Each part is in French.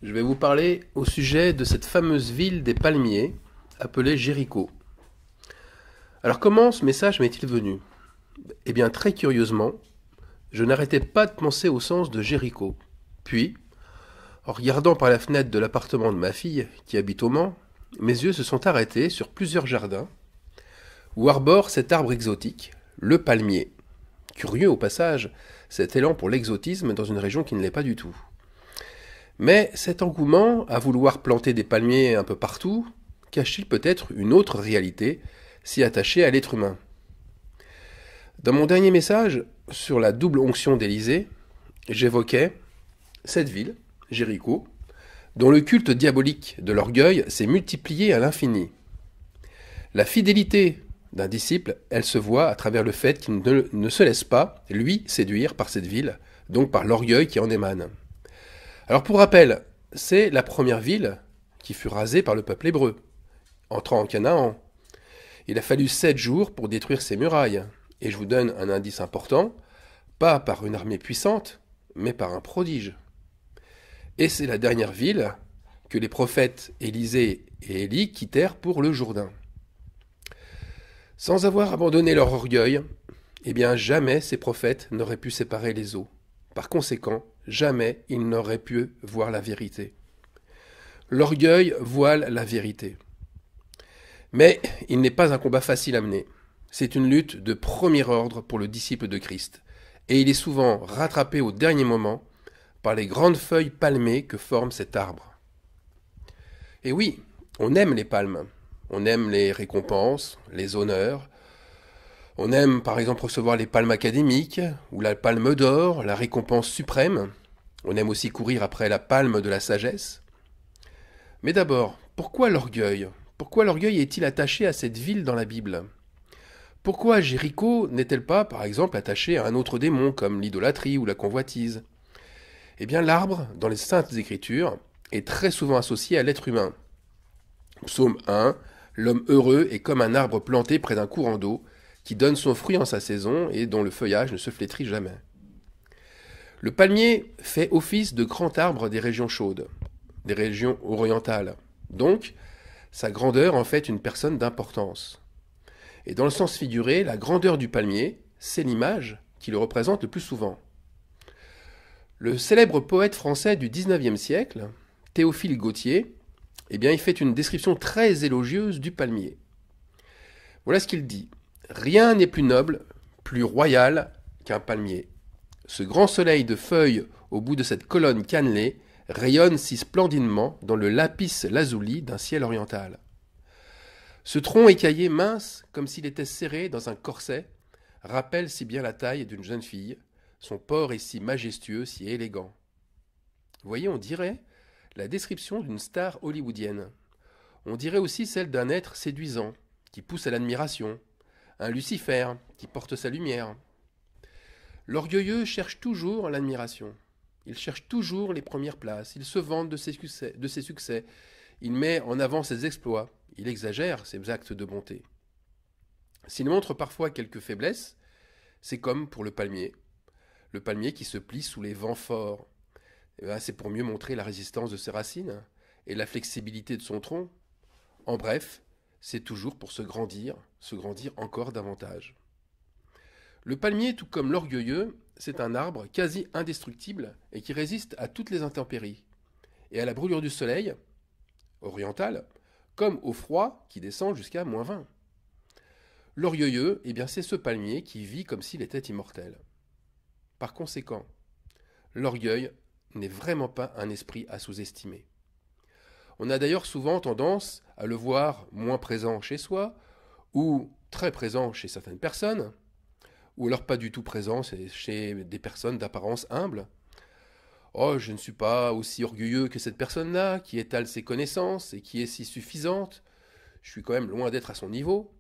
Je vais vous parler au sujet de cette fameuse ville des palmiers, appelée Jéricho. Alors comment ce message m'est-il venu? Eh bien très curieusement, je n'arrêtais pas de penser au sens de Jéricho. Puis, en regardant par la fenêtre de l'appartement de ma fille, qui habite au Mans, mes yeux se sont arrêtés sur plusieurs jardins où arbore cet arbre exotique, le palmier. Curieux au passage, cet élan pour l'exotisme dans une région qui ne l'est pas du tout. Mais cet engouement à vouloir planter des palmiers un peu partout cache-t-il peut-être une autre réalité si attachée à l'être humain? Dans mon dernier message sur la double onction d'Élysée, j'évoquais cette ville, Jéricho, dont le culte diabolique de l'orgueil s'est multiplié à l'infini. La fidélité d'un disciple, elle se voit à travers le fait qu'il ne se laisse pas, lui, séduire par cette ville, donc par l'orgueil qui en émane. Alors pour rappel, c'est la première ville qui fut rasée par le peuple hébreu, entrant en Canaan. Il a fallu 7 jours pour détruire ses murailles, et je vous donne un indice important, pas par une armée puissante, mais par un prodige. Et c'est la dernière ville que les prophètes Élisée et Élie quittèrent pour le Jourdain. Sans avoir abandonné leur orgueil, eh bien jamais ces prophètes n'auraient pu séparer les eaux. Par conséquent, jamais ils n'auraient pu voir la vérité. L'orgueil voile la vérité. Mais il n'est pas un combat facile à mener. C'est une lutte de premier ordre pour le disciple de Christ. Et il est souvent rattrapé au dernier moment par les grandes feuilles palmées que forme cet arbre. Et oui, on aime les palmes. On aime les récompenses, les honneurs. On aime par exemple recevoir les palmes académiques ou la palme d'or, la récompense suprême. On aime aussi courir après la palme de la sagesse. Mais d'abord, pourquoi l'orgueil? Pourquoi l'orgueil est-il attaché à cette ville dans la Bible? Pourquoi Jéricho n'est-elle pas, par exemple, attachée à un autre démon comme l'idolâtrie ou la convoitise? Eh bien, l'arbre, dans les Saintes Écritures, est très souvent associé à l'être humain. Psaume 1, l'homme heureux est comme un arbre planté près d'un courant d'eau, qui donne son fruit en sa saison et dont le feuillage ne se flétrit jamais. Le palmier fait office de grand arbre des régions chaudes, des régions orientales. Donc, sa grandeur en fait une personne d'importance. Et dans le sens figuré, la grandeur du palmier, c'est l'image qui le représente le plus souvent. Le célèbre poète français du XIXe siècle, Théophile Gautier, eh bien, il fait une description très élogieuse du palmier. Voilà ce qu'il dit. Rien n'est plus noble, plus royal qu'un palmier. Ce grand soleil de feuilles au bout de cette colonne cannelée rayonne si splendidement dans le lapis lazuli d'un ciel oriental. Ce tronc écaillé mince, comme s'il était serré dans un corset, rappelle si bien la taille d'une jeune fille, son port est si majestueux, si élégant. Vous voyez, on dirait la description d'une star hollywoodienne. On dirait aussi celle d'un être séduisant, qui pousse à l'admiration, un Lucifer qui porte sa lumière. L'orgueilleux cherche toujours l'admiration. Il cherche toujours les premières places. Il se vante de ses succès. Il met en avant ses exploits. Il exagère ses actes de bonté. S'il montre parfois quelques faiblesses, c'est comme pour le palmier. Le palmier qui se plie sous les vents forts. C'est pour mieux montrer la résistance de ses racines et la flexibilité de son tronc. En bref, c'est toujours pour se grandir encore davantage. Le palmier, tout comme l'orgueilleux, c'est un arbre quasi indestructible et qui résiste à toutes les intempéries, et à la brûlure du soleil, oriental, comme au froid qui descend jusqu'à -20. L'orgueilleux, eh bien, c'est ce palmier qui vit comme s'il était immortel. Par conséquent, l'orgueil n'est vraiment pas un esprit à sous-estimer. On a d'ailleurs souvent tendance à le voir moins présent chez soi, ou très présent chez certaines personnes, ou alors pas du tout présent chez des personnes d'apparence humble. Oh, je ne suis pas aussi orgueilleux que cette personne-là, qui étale ses connaissances et qui est si suffisante. Je suis quand même loin d'être à son niveau.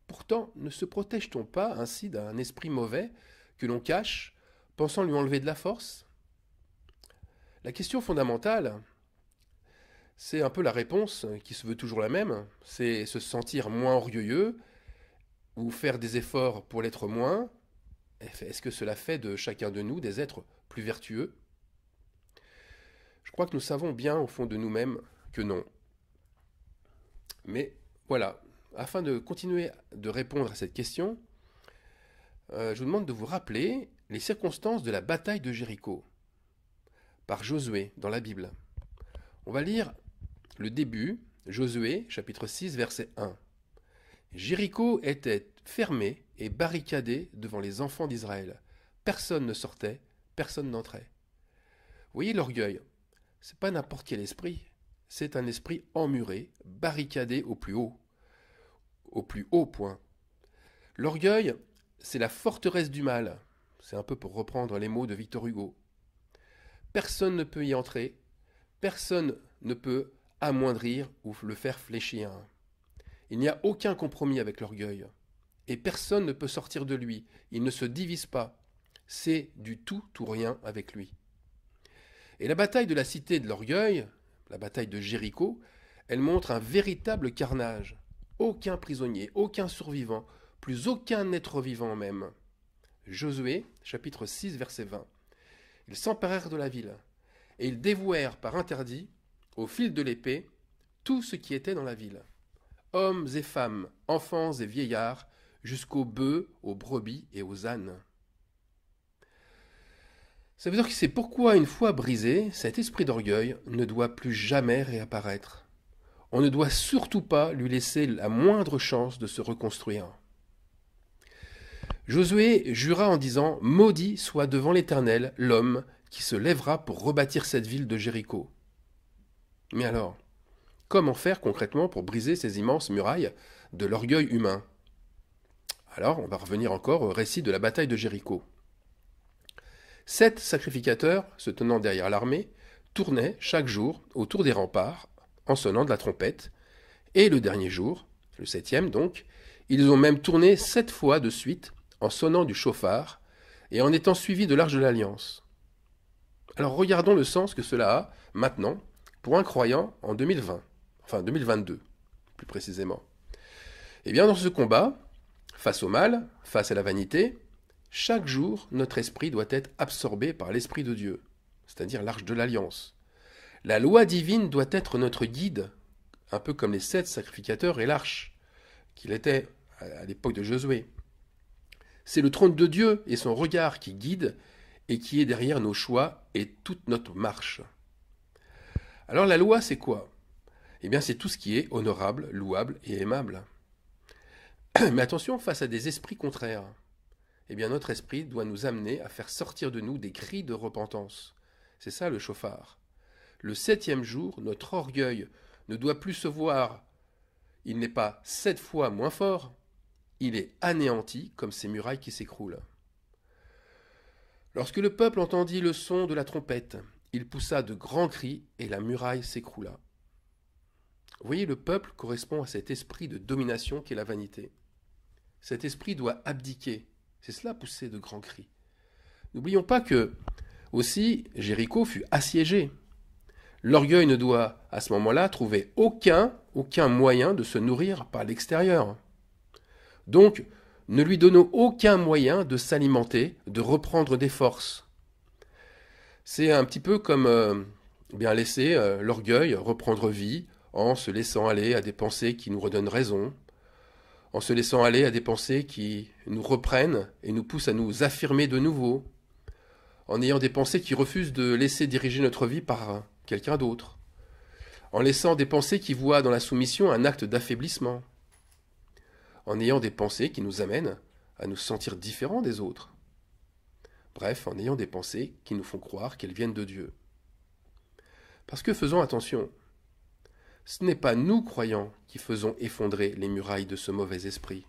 Pourtant, ne se protège-t-on pas ainsi d'un esprit mauvais que l'on cache, pensant lui enlever de la force? La question fondamentale, c'est un peu la réponse qui se veut toujours la même, c'est se sentir moins orgueilleux ou faire des efforts pour l'être moins. Est-ce que cela fait de chacun de nous des êtres plus vertueux? Je crois que nous savons bien au fond de nous-mêmes que non. Mais voilà, afin de continuer de répondre à cette question, je vous demande de vous rappeler les circonstances de la bataille de Jéricho par Josué dans la Bible. On va lire le début, Josué, chapitre 6, verset 1. Jéricho était fermé et barricadé devant les enfants d'Israël. Personne ne sortait, personne n'entrait. Vous voyez l'orgueil, c'est pas n'importe quel esprit, c'est un esprit emmuré, barricadé au plus haut point. L'orgueil, c'est la forteresse du mal. C'est un peu pour reprendre les mots de Victor Hugo. Personne ne peut y entrer, personne ne peut amoindrir ou le faire fléchir. Il n'y a aucun compromis avec l'orgueil. Et personne ne peut sortir de lui. Il ne se divise pas. C'est du tout ou rien avec lui. Et la bataille de la cité de l'orgueil, la bataille de Jéricho, elle montre un véritable carnage. Aucun prisonnier, aucun survivant, plus aucun être vivant même. Josué, chapitre 6, verset 20. Ils s'emparèrent de la ville, et ils dévouèrent par interdit, au fil de l'épée, tout ce qui était dans la ville. Hommes et femmes, enfants et vieillards, jusqu'aux bœufs, aux brebis et aux ânes. Ça veut dire que c'est pourquoi, une fois brisé, cet esprit d'orgueil ne doit plus jamais réapparaître. On ne doit surtout pas lui laisser la moindre chance de se reconstruire. Josué jura en disant « Maudit soit devant l'Éternel l'homme qui se lèvera pour rebâtir cette ville de Jéricho. » Mais alors, comment faire concrètement pour briser ces immenses murailles de l'orgueil humain? Alors, on va revenir encore au récit de la bataille de Jéricho. 7 sacrificateurs, se tenant derrière l'armée, tournaient chaque jour autour des remparts en sonnant de la trompette, et le dernier jour, le 7e donc, ils ont même tourné 7 fois de suite en sonnant du chauffard et en étant suivis de l'Arche de l'Alliance. Alors regardons le sens que cela a maintenant pour un croyant en 2020, enfin 2022 plus précisément. Eh bien dans ce combat, face au mal, face à la vanité, chaque jour notre esprit doit être absorbé par l'Esprit de Dieu, c'est-à-dire l'Arche de l'Alliance. La loi divine doit être notre guide, un peu comme les 7 sacrificateurs et l'Arche, qu'il était à l'époque de Josué. C'est le trône de Dieu et son regard qui guide et qui est derrière nos choix et toute notre marche. Alors la loi, c'est quoi? Eh bien, c'est tout ce qui est honorable, louable et aimable. Mais attention, face à des esprits contraires, eh bien, notre esprit doit nous amener à faire sortir de nous des cris de repentance. C'est ça le chauffard. Le 7e jour, notre orgueil ne doit plus se voir. Il n'est pas 7 fois moins fort, il est anéanti comme ces murailles qui s'écroulent. Lorsque le peuple entendit le son de la trompette, il poussa de grands cris et la muraille s'écroula. Vous voyez, le peuple correspond à cet esprit de domination qu'est la vanité. Cet esprit doit abdiquer. C'est cela, pousser de grands cris. N'oublions pas que, aussi, Jéricho fut assiégé. L'orgueil ne doit, à ce moment-là, trouver aucun moyen de se nourrir par l'extérieur. Donc, ne lui donnons aucun moyen de s'alimenter, de reprendre des forces. C'est un petit peu comme bien laisser l'orgueil reprendre vie en se laissant aller à des pensées qui nous redonnent raison, en se laissant aller à des pensées qui nous reprennent et nous poussent à nous affirmer de nouveau, en ayant des pensées qui refusent de laisser diriger notre vie par quelqu'un d'autre, en laissant des pensées qui voient dans la soumission un acte d'affaiblissement, en ayant des pensées qui nous amènent à nous sentir différents des autres. Bref, en ayant des pensées qui nous font croire qu'elles viennent de Dieu. Parce que faisons attention, ce n'est pas nous, croyants, qui faisons effondrer les murailles de ce mauvais esprit,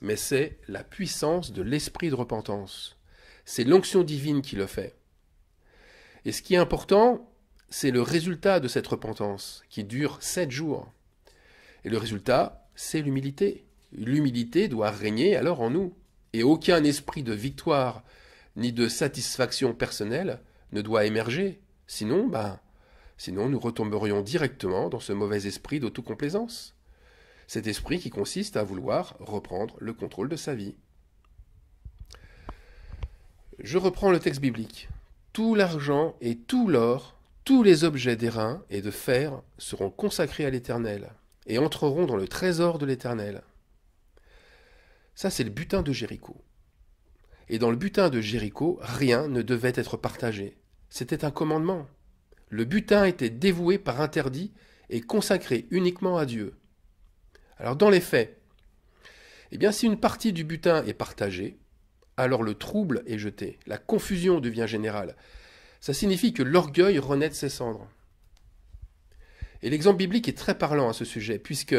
mais c'est la puissance de l'esprit de repentance. C'est l'onction divine qui le fait. Et ce qui est important, c'est le résultat de cette repentance, qui dure 7 jours. Et le résultat, c'est l'humilité. L'humilité doit régner alors en nous. Et aucun esprit de victoire ni de satisfaction personnelle ne doit émerger. Sinon, nous retomberions directement dans ce mauvais esprit d'autocomplaisance. Cet esprit qui consiste à vouloir reprendre le contrôle de sa vie. Je reprends le texte biblique. Tout l'argent et tout l'or, tous les objets d'airain et de fer seront consacrés à l'Éternel et entreront dans le trésor de l'Éternel. Ça, c'est le butin de Jéricho. Et dans le butin de Jéricho, rien ne devait être partagé. C'était un commandement. Le butin était dévoué par interdit et consacré uniquement à Dieu. Alors dans les faits, eh bien si une partie du butin est partagée, alors le trouble est jeté, la confusion devient générale. Ça signifie que l'orgueil renaît de ses cendres. Et l'exemple biblique est très parlant à ce sujet, puisque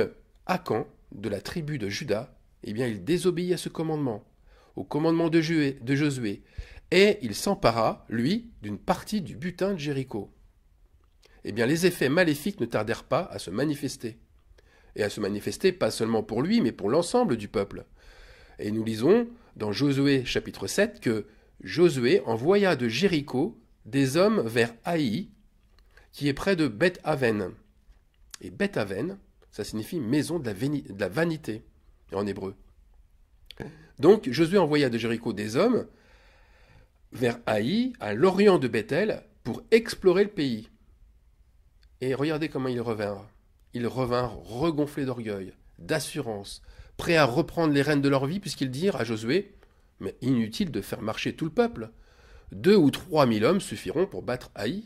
Akan, de la tribu de Juda, eh bien il désobéit à ce commandement, au commandement de Josué, et il s'empara, lui, d'une partie du butin de Jéricho. Eh bien les effets maléfiques ne tardèrent pas à se manifester. Et à se manifester pas seulement pour lui, mais pour l'ensemble du peuple. Et nous lisons dans Josué chapitre 7 que Josué envoya de Jéricho des hommes vers Haï, qui est près de Beth-Aven. Et Beth-Aven, ça signifie maison de la vanité, en hébreu. Donc Josué envoya de Jéricho des hommes vers Haï, à l'orient de Bethel, pour explorer le pays. Et regardez comment ils revinrent. Ils revinrent regonflés d'orgueil, d'assurance, prêts à reprendre les rênes de leur vie, puisqu'ils dirent à Josué, mais inutile de faire marcher tout le peuple. 2 ou 3 000 hommes suffiront pour battre Haï.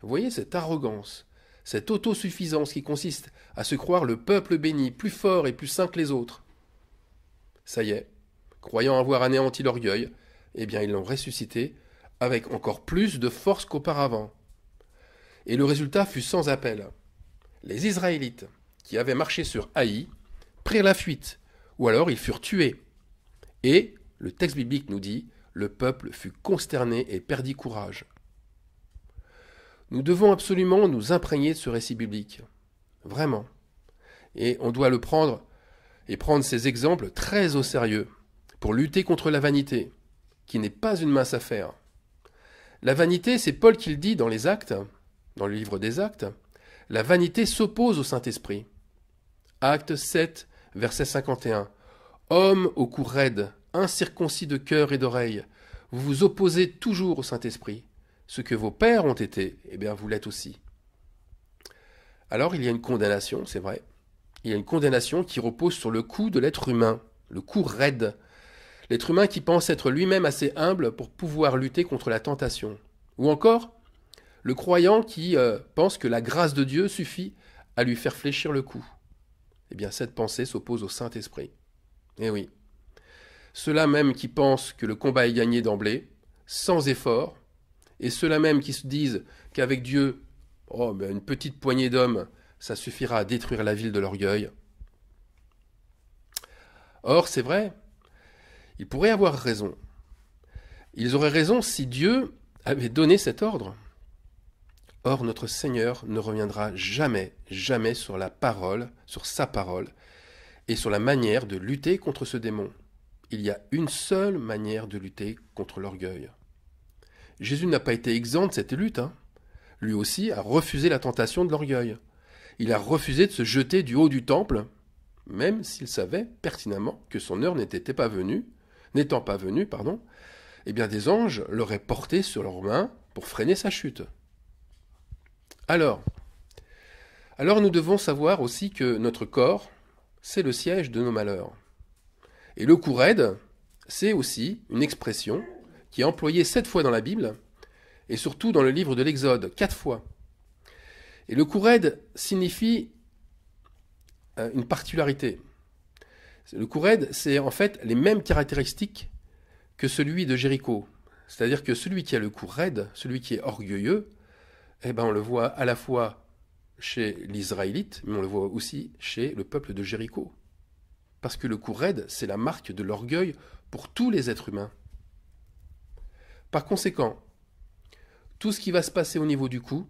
Vous voyez cette arrogance, cette autosuffisance qui consiste à se croire le peuple béni, plus fort et plus saint que les autres. Ça y est, croyant avoir anéanti l'orgueil, eh bien ils l'ont ressuscité avec encore plus de force qu'auparavant. Et le résultat fut sans appel. Les Israélites, qui avaient marché sur Haï, prirent la fuite, ou alors ils furent tués. Et, le texte biblique nous dit, le peuple fut consterné et perdit courage. Nous devons absolument nous imprégner de ce récit biblique. Vraiment. Et on doit le prendre, et prendre ces exemples très au sérieux, pour lutter contre la vanité, qui n'est pas une mince affaire. La vanité, c'est Paul qui le dit dans les Actes, dans le livre des Actes, la vanité s'oppose au Saint-Esprit. Acte 7, verset 51. Hommes au cou raide, incirconcis de cœur et d'oreille, vous vous opposez toujours au Saint-Esprit. Ce que vos pères ont été, eh bien vous l'êtes aussi. Alors il y a une condamnation, c'est vrai. Il y a une condamnation qui repose sur le cou de l'être humain, le cou raide. L'être humain qui pense être lui-même assez humble pour pouvoir lutter contre la tentation. Ou encore, le croyant qui pense que la grâce de Dieu suffit à lui faire fléchir le cou. Eh bien, cette pensée s'oppose au Saint-Esprit. Eh oui. Ceux-là même qui pensent que le combat est gagné d'emblée, sans effort, et ceux-là même qui se disent qu'avec Dieu, une petite poignée d'hommes, ça suffira à détruire la ville de l'orgueil. Or, c'est vrai, ils pourraient avoir raison. Ils auraient raison si Dieu avait donné cet ordre. Or, notre Seigneur ne reviendra jamais, jamais sur la parole, sur sa parole, et sur la manière de lutter contre ce démon. Il y a une seule manière de lutter contre l'orgueil. Jésus n'a pas été exempt de cette lutte. Lui aussi a refusé la tentation de l'orgueil. Il a refusé de se jeter du haut du temple, même s'il savait pertinemment que son heure n'étant pas venue, eh bien des anges l'auraient porté sur leurs mains pour freiner sa chute. Alors nous devons savoir aussi que notre corps, c'est le siège de nos malheurs. Et le cou raide, c'est aussi une expression qui est employée 7 fois dans la Bible, et surtout dans le livre de l'Exode, 4 fois. Et le cou raide signifie une particularité. Le cou raide, c'est en fait les mêmes caractéristiques que celui de Jéricho. C'est-à-dire que celui qui a le cou raide, celui qui est orgueilleux, on le voit à la fois chez l'Israélite, mais on le voit aussi chez le peuple de Jéricho. Parce que le cou raide, c'est la marque de l'orgueil pour tous les êtres humains. Par conséquent, tout ce qui va se passer au niveau du cou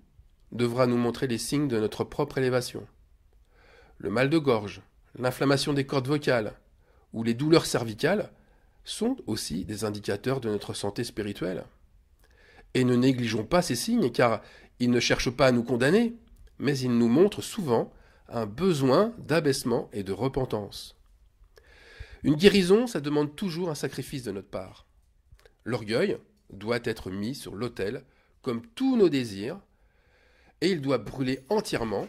devra nous montrer les signes de notre propre élévation. Le mal de gorge, l'inflammation des cordes vocales ou les douleurs cervicales sont aussi des indicateurs de notre santé spirituelle. Et ne négligeons pas ces signes, car ils ne cherchent pas à nous condamner, mais ils nous montrent souvent un besoin d'abaissement et de repentance. Une guérison, ça demande toujours un sacrifice de notre part. L'orgueil doit être mis sur l'autel, comme tous nos désirs, et il doit brûler entièrement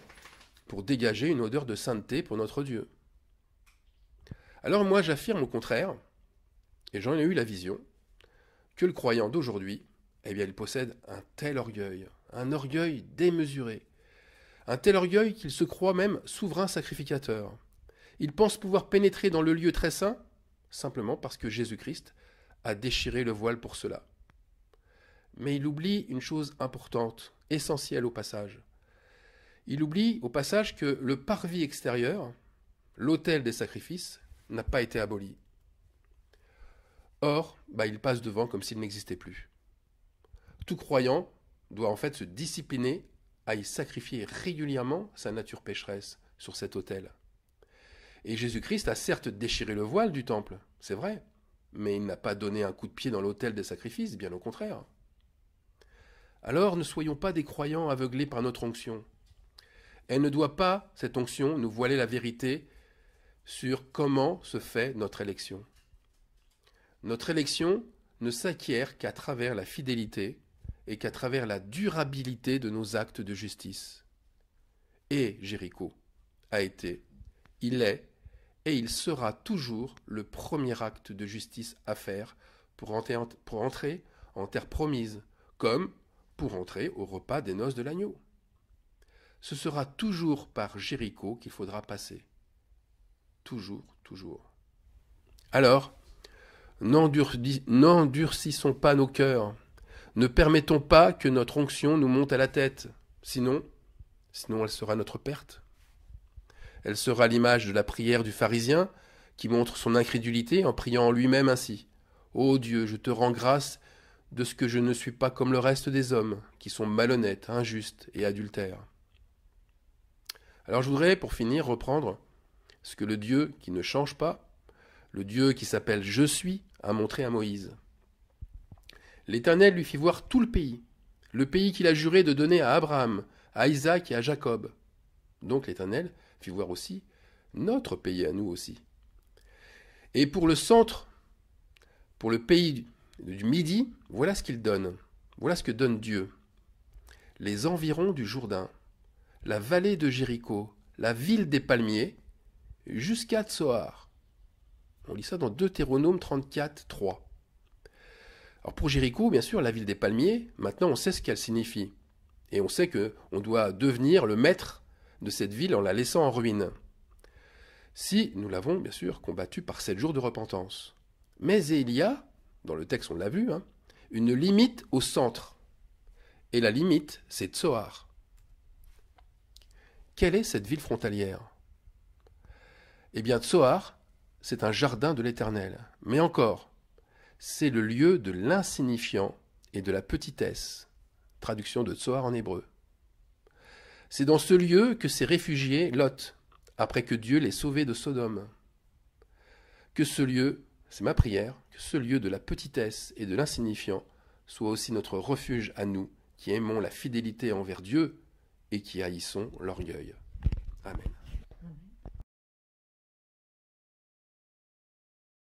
pour dégager une odeur de sainteté pour notre Dieu. Alors moi j'affirme au contraire, et j'en ai eu la vision, que le croyant d'aujourd'hui, eh bien il possède un tel orgueil, un orgueil démesuré, un tel orgueil qu'il se croit même souverain sacrificateur. Il pense pouvoir pénétrer dans le lieu très saint, simplement parce que Jésus-Christ a déchiré le voile pour cela. Mais il oublie une chose importante, essentielle au passage. Il oublie au passage que le parvis extérieur, l'autel des sacrifices, n'a pas été aboli. Or, il passe devant comme s'il n'existait plus. Tout croyant doit en fait se discipliner à y sacrifier régulièrement sa nature pécheresse sur cet autel. Et Jésus-Christ a certes déchiré le voile du temple, c'est vrai, mais il n'a pas donné un coup de pied dans l'autel des sacrifices, bien au contraire. Alors ne soyons pas des croyants aveuglés par notre onction. Elle ne doit pas, cette onction, nous voiler la vérité sur comment se fait notre élection. Notre élection ne s'acquiert qu'à travers la fidélité et qu'à travers la durabilité de nos actes de justice. Et Jéricho a été, il est, et il sera toujours le premier acte de justice à faire pour entrer en terre promise, comme pour entrer au repas des noces de l'agneau. Ce sera toujours par Jéricho qu'il faudra passer. Toujours, toujours. Alors, n'endurcissons pas nos cœurs, ne permettons pas que notre onction nous monte à la tête, sinon elle sera notre perte. Elle sera l'image de la prière du pharisien qui montre son incrédulité en priant en lui-même ainsi. « Ô Dieu, je te rends grâce de ce que je ne suis pas comme le reste des hommes, qui sont malhonnêtes, injustes et adultères. » Alors je voudrais, pour finir, reprendre ce que le Dieu qui ne change pas, le Dieu qui s'appelle « Je suis », a montré à Moïse. L'Éternel lui fit voir tout le pays qu'il a juré de donner à Abraham, à Isaac et à Jacob. Donc l'Éternel fit voir aussi notre pays à nous aussi. Et pour le centre, pour le pays du Midi, voilà ce qu'il donne. Voilà ce que donne Dieu. Les environs du Jourdain, la vallée de Jéricho, la ville des palmiers, jusqu'à Tsoar. On lit ça dans Deutéronome 34, 3. Alors pour Jéricho, bien sûr, la ville des palmiers, maintenant on sait ce qu'elle signifie. Et on sait qu'on doit devenir le maître de cette ville en la laissant en ruine. Si nous l'avons, bien sûr, combattu par 7 jours de repentance. Mais il y a, dans le texte on l'a vu, une limite au centre. Et la limite, c'est Tsoar. Quelle est cette ville frontalière? Eh bien, Tsoar, c'est un jardin de l'Éternel. Mais encore, c'est le lieu de l'insignifiant et de la petitesse. Traduction de Tsoar en hébreu. C'est dans ce lieu que s'est réfugié Lot, après que Dieu l'ait sauvé de Sodome. Que ce lieu, c'est ma prière, que ce lieu de la petitesse et de l'insignifiant soit aussi notre refuge à nous, qui aimons la fidélité envers Dieu et qui haïssons l'orgueil. Amen.